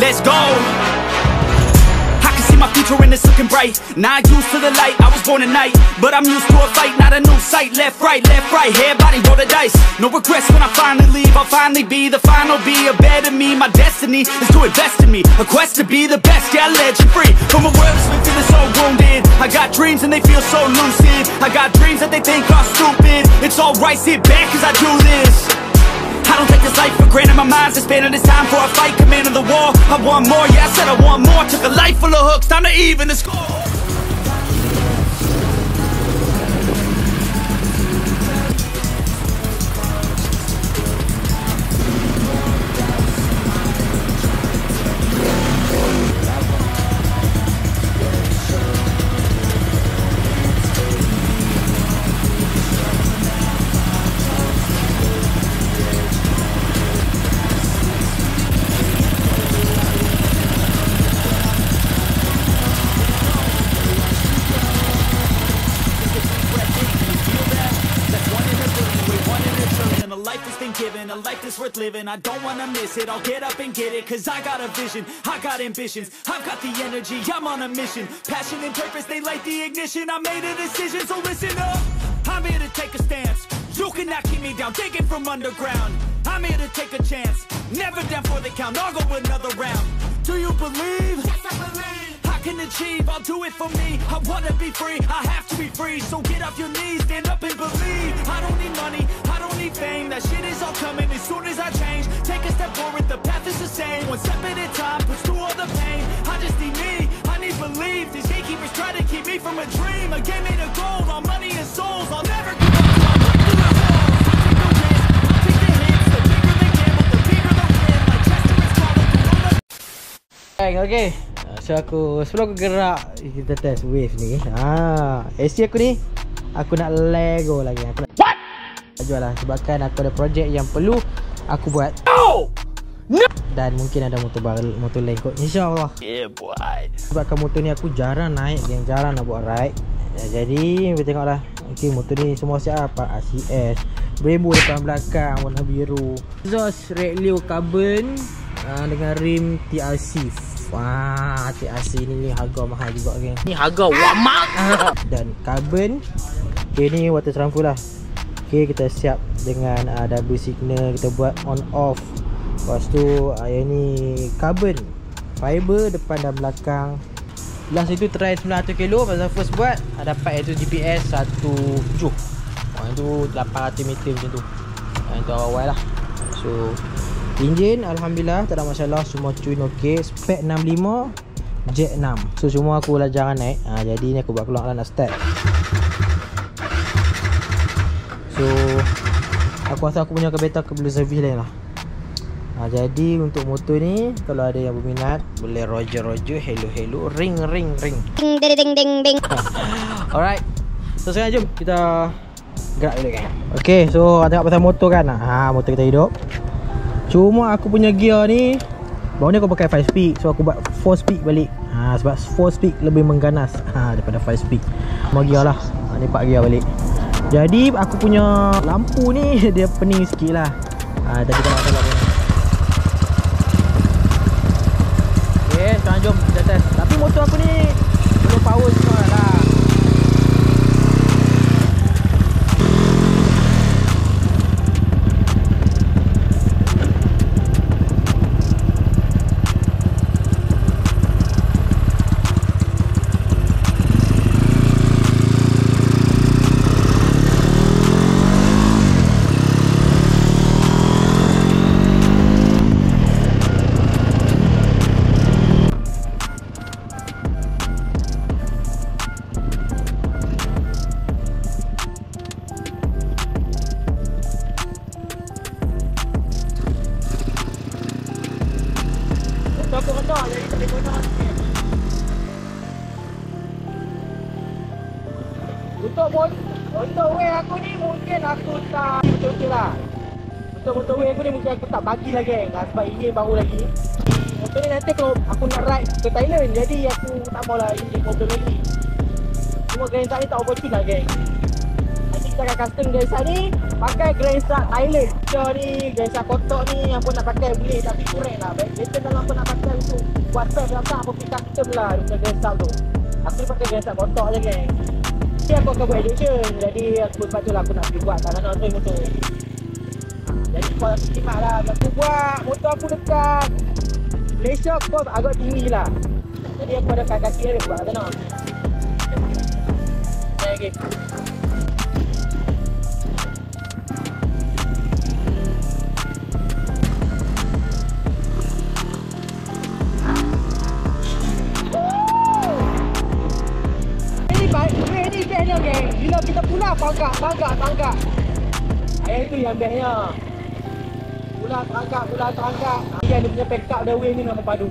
let's go. I can see my future and it's looking bright. Not used to the light, I was born at night, but I'm used to a fight, not a new sight. Left, right, everybody roll the dice. No regrets when I finally leave, I'll finally be the final, be a better me. My destiny is to invest in me, a quest to be the best, yeah, I'll let you free. From a world that's been feeling so wounded, I got dreams and they feel so lucid. I got dreams that they think are stupid. It's alright, sit back cause I do this. I don't take this life for granted, my mind's expanding. It's time for a fight, command of the war. I want more, yeah, I said I want more. Took a life full of hooks, time to even the score. A life that's worth living, I don't wanna miss it. I'll get up and get it, cause I got a vision, I got ambitions, I've got the energy, I'm on a mission. Passion and purpose, they light the ignition. I made a decision, so listen up. I'm here to take a stance. You cannot keep me down, digging from underground. I'm here to take a chance, never down for the count. I'll go another round. Do you believe? Yes, I believe. I can achieve, I'll do it for me. I wanna be free, I have to be free. So get off your knees, stand up and believe. I don't need money, I don't need fame. That shit is all coming as soon as I change. Take a step forward, the path is the same. One step at a time, push through all the pain. I just need me, I need belief. These gatekeepers try to keep me from a dream. A game made of gold, all money and souls. I'll never give up, I'll break through the walls. I take no risk, I'll take the hits. The bigger the gamble, the bigger the win. Like Chester is called. Okay. So sebelum aku gerak, kita test wave ni. AC aku ni, aku nak Lego lagi. Aku nak jual lah, sebabkan aku ada projek yang perlu aku buat. Dan mungkin ada motor baru, motor lain kot, InsyaAllah. Yeah boy. Sebabkan motor ni aku jarang naik, yang jarang nak buat ride. Jadi kita tengoklah. Okay, motor ni semua siap apa? RCS, Brembo depan belakang warna biru, exhaust Red Leo carbon dengan rim TRC. Wah, TRC ni harga mahal juga geng. Ni harga wamak. Dan carbon. Okay, ni water transfer lah. Okay, kita siap dengan double signal, kita buat on off. Lepas tu yang ni carbon fiber depan dan belakang. Last itu try 900 kilo pasal first buat dapat iaitu GPS 17. Itu 800 meter macam tu. Itu awal lah. So engine alhamdulillah tak ada masalah, semua tune ok. Spec 65 Jet 6. So semua aku lah jangan naik. Jadi ni aku buat keluar lah nak start. So aku rasa aku punya kereta aku boleh servis lain lah. Jadi untuk motor ni, kalau ada yang berminat, boleh Roger, hello, ring. Ding ding ding. Alright. So sekarang jom kita gerak dulu kan. Okay, so tengok pasal motor kan. Motor kita hidup. Cuma aku punya gear ni, baru ni aku pakai 5 speed. So aku buat 4 speed balik. Sebab 4 speed lebih mengganas daripada 5 speed. Semua gear lah. Ni 4 gear balik. Jadi aku punya lampu ni dia pening sikit lah. Tadi kita nak tengok. Okay, sekarang jom kita test. Tapi motor aku ni belum power semua lah. Aku rendah jadi tak boleh guna sikit. Untuk way aku ni mungkin aku tak betul-betul lah. Untuk way aku ni mungkin aku tak bagi lagi sebab ini baru lagi. Motor ni nanti kalau aku nak ride ke Thailand, jadi aku tak maulah ini motor lagi. Cuma geng tak ni tak overtune lah geng. Nanti kita akan custom dari sana ni. Pakai Grand Shark Thailand. Kita ni Grand Shark kotak ni yang pun nak pakai boleh, tapi kurang lah. Better dalam pun nak pakai untuk buat pack dalam tak apa custom lah dengan Grand Shark tu. Aku ni pakai Grand Shark kotak je geng. Jadi aku akan buat education. Jadi aku sebab tu lah aku nak pergi buat kat sana tu motor. Jadi kau aku simak lah. Aku buat motor aku dekat Malaysia aku agak tinggi lah. Jadi aku ada kat kaki dia buat kat sana. Okay. Ini bestnya geng. Bila kita pulang tangkap. Itu yang bestnya. Pulang tangkap. Dia punya pack up the wing ni memang padu.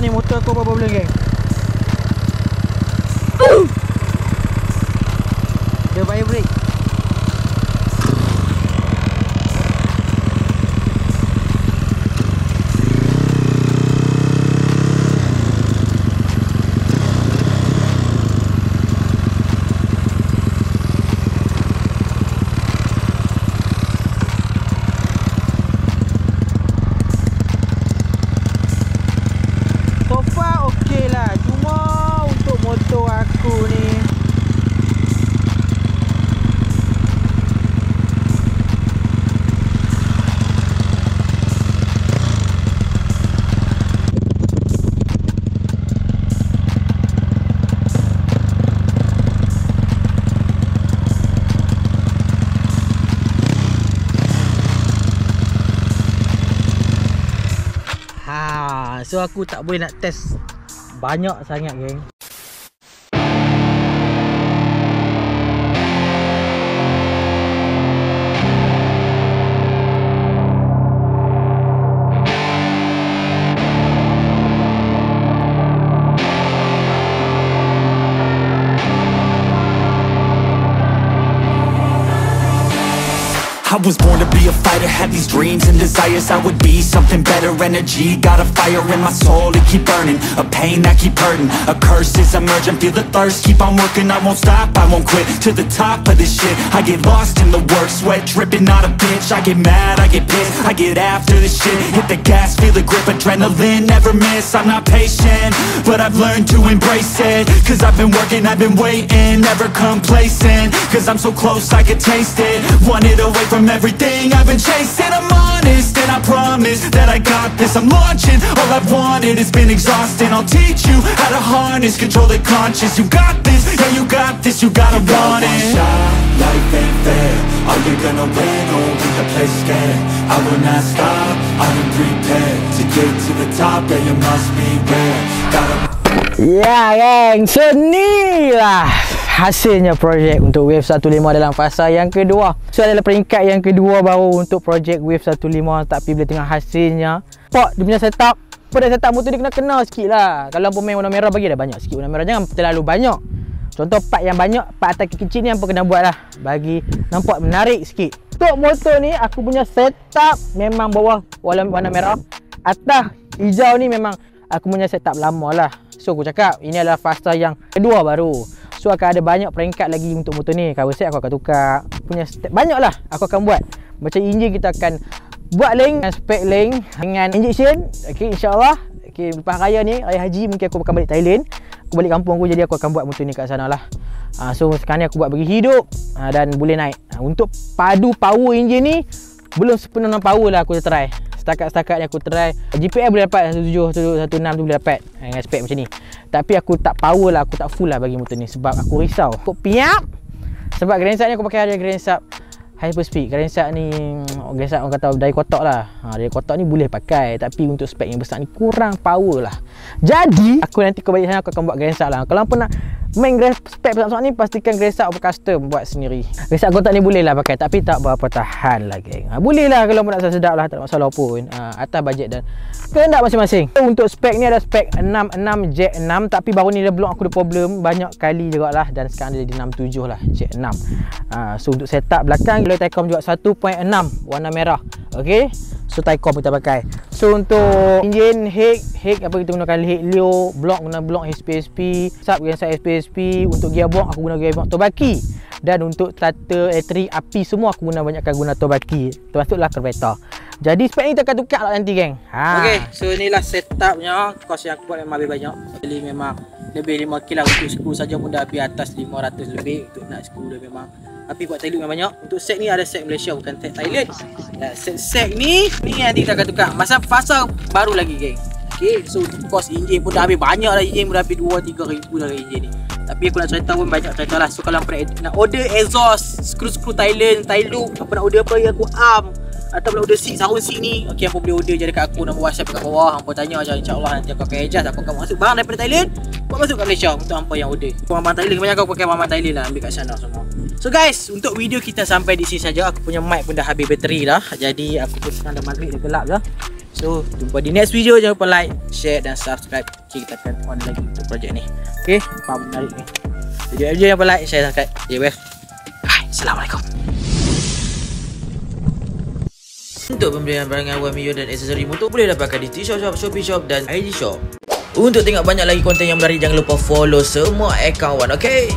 Ni motor aku apa problem geng? Dia vibrate. So aku tak boleh nak test banyak sangat geng. I was born to be a fighter, had these dreams and desires. I would be something better, energy, got a fire in my soul to keep burning, a pain that keep hurting, a curse is emerging, feel the thirst, keep on working, I won't stop, I won't quit, to the top of this shit, I get lost in the work, sweat dripping, not a bitch, I get mad, I get pissed, I get after this shit, hit the gas, feel the grip, adrenaline, never miss, I'm not patient, but I've learned to embrace it, cause I've been working, I've been waiting, never complacent, cause I'm so close, I could taste it, want it away from everything I've been chasing. I'm honest and I promise that I got this. I'm launching, all I've wanted has been exhausting. I'll teach you how to harness, control the conscious. You got this, yeah you got this, you gotta want it. Shot, life ain't fair. Are you gonna win or will the place scared? I will not stop, I am prepared to get to the top, yeah you must be rare. Ya geng, so ni lah hasilnya projek untuk Wave 15 dalam fasa yang kedua. So adalah peringkat yang kedua baru untuk projek Wave 15. Tapi bila tengok hasilnya, pak dia punya setup, pada setup motor dia kena sikit lah. Kalau pemain warna merah bagi dah banyak sikit warna merah, jangan terlalu banyak. Contoh part yang banyak, part atas kecil ni apa kena buat lah, bagi nampak menarik sikit. Untuk motor ni aku punya setup memang bawah warna merah, atas hijau ni memang aku punya setup lama lah. So aku cakap ini adalah fasa yang kedua baru. So akan ada banyak peringkat lagi untuk motor ni. Cover set aku akan tukar, punya step banyak lah aku akan buat. Macam enjin kita akan buat link, spek link dengan injection. Okay, insyaAllah. Okay, lepas raya ni, raya haji mungkin aku akan balik Thailand. Aku balik kampung aku, jadi aku akan buat motor ni kat sana lah. So sekarang ni aku buat bagi hidup dan boleh naik. Untuk padu power enjin ni belum sepenuhnya power lah aku try. Setakat ni aku try GPL boleh dapat 17, 16 tu boleh dapat dengan spek macam ni. Tapi aku tak power lah, aku tak full lah bagi motor ni sebab aku risau. Aku piap sebab crankshaft ni aku pakai ada crankshaft Hyperspeed. Crankshaft ni crankshaft orang kata dari kotak lah. Dari kotak ni boleh pakai, tapi untuk spek yang besar ni kurang power lah. Jadi aku nanti balik sana aku akan buat crankshaft lah. Kalau apa nak main spek besar-besar ni, pastikan crankshaft custom buat sendiri. Crankshaft kotak ni boleh lah pakai, tapi tak berapa tahan lah geng. Boleh lah kalau nak sedap lah, tak ada masalah pun. Atas bajet dan kehendak masing-masing. Untuk spek ni ada spek 66 Jack 6, tapi baru ni dia block aku ada problem banyak kali juga lah, dan sekarang dia jadi 67 lah Jack 6. So untuk setup belakang kita Taicom juga 1.6 warna merah. Okay, so Taicom kita pakai. So untuk enjin Hek apa kita gunakan Hek Leo, block guna block HPSP, sub guna HPSP. Untuk gearbox aku guna gearbox Tobaki, dan untuk starter elektrik api semua aku banyakkan guna Tobaki, termasuklah kereta. Jadi spek ni kita akan tukar lah nanti geng. Okay, so inilah setupnya. Kos yang aku buat memang lebih banyak. Jadi memang lebih 5 kg untuk skru saja pun dah habis atas 500 lebih untuk nak skru dia memang. Tapi buat Thailand memang banyak. Untuk set ni ada set Malaysia bukan set Thailand. Set ni nanti kita akan tukar masa fasa baru lagi geng. Okay, so kos enjin pun dah habis banyak lah, enjin pun dah habis 2-3 ribu dah enjin ni. Tapi aku nak cerita pun banyak cerita lah. So kalau nak order exhaust, skru Thailand, Thailoop, apa nak order apa ya aku atau nak order seat, sound seat ni, okay, apa boleh order je dekat aku, nombor WhatsApp kat bawah. Hampa tanya macam insya-Allah nanti aku akan adjust, aku akan masuk barang daripada Thailand buat masuk kat Malaysia untuk hampa yang order. Barang Thailand kebanyakan aku pakai barang Thailand lah, ambil kat sana semua. So guys, untuk video kita sampai di sini saja. Aku punya mic pun dah habis bateri dah. Jadi aku pun sekarang dah maghrib dah gelap dah. So jumpa di next video. Jangan lupa like, share dan subscribe. Okay, kita akan on lagi untuk projek ni. Okay, apa menarik ni. Video jangan lupa like, share, subscribe. Okay, well. Hai, Assalamualaikum. Untuk pembelian barangan Wamio dan aksesori motor boleh dapatkan di T-Shop Shop, Shopee Shop dan IG Shop. Untuk tengok banyak lagi konten yang menarik, jangan lupa follow semua akaun Wan, okay?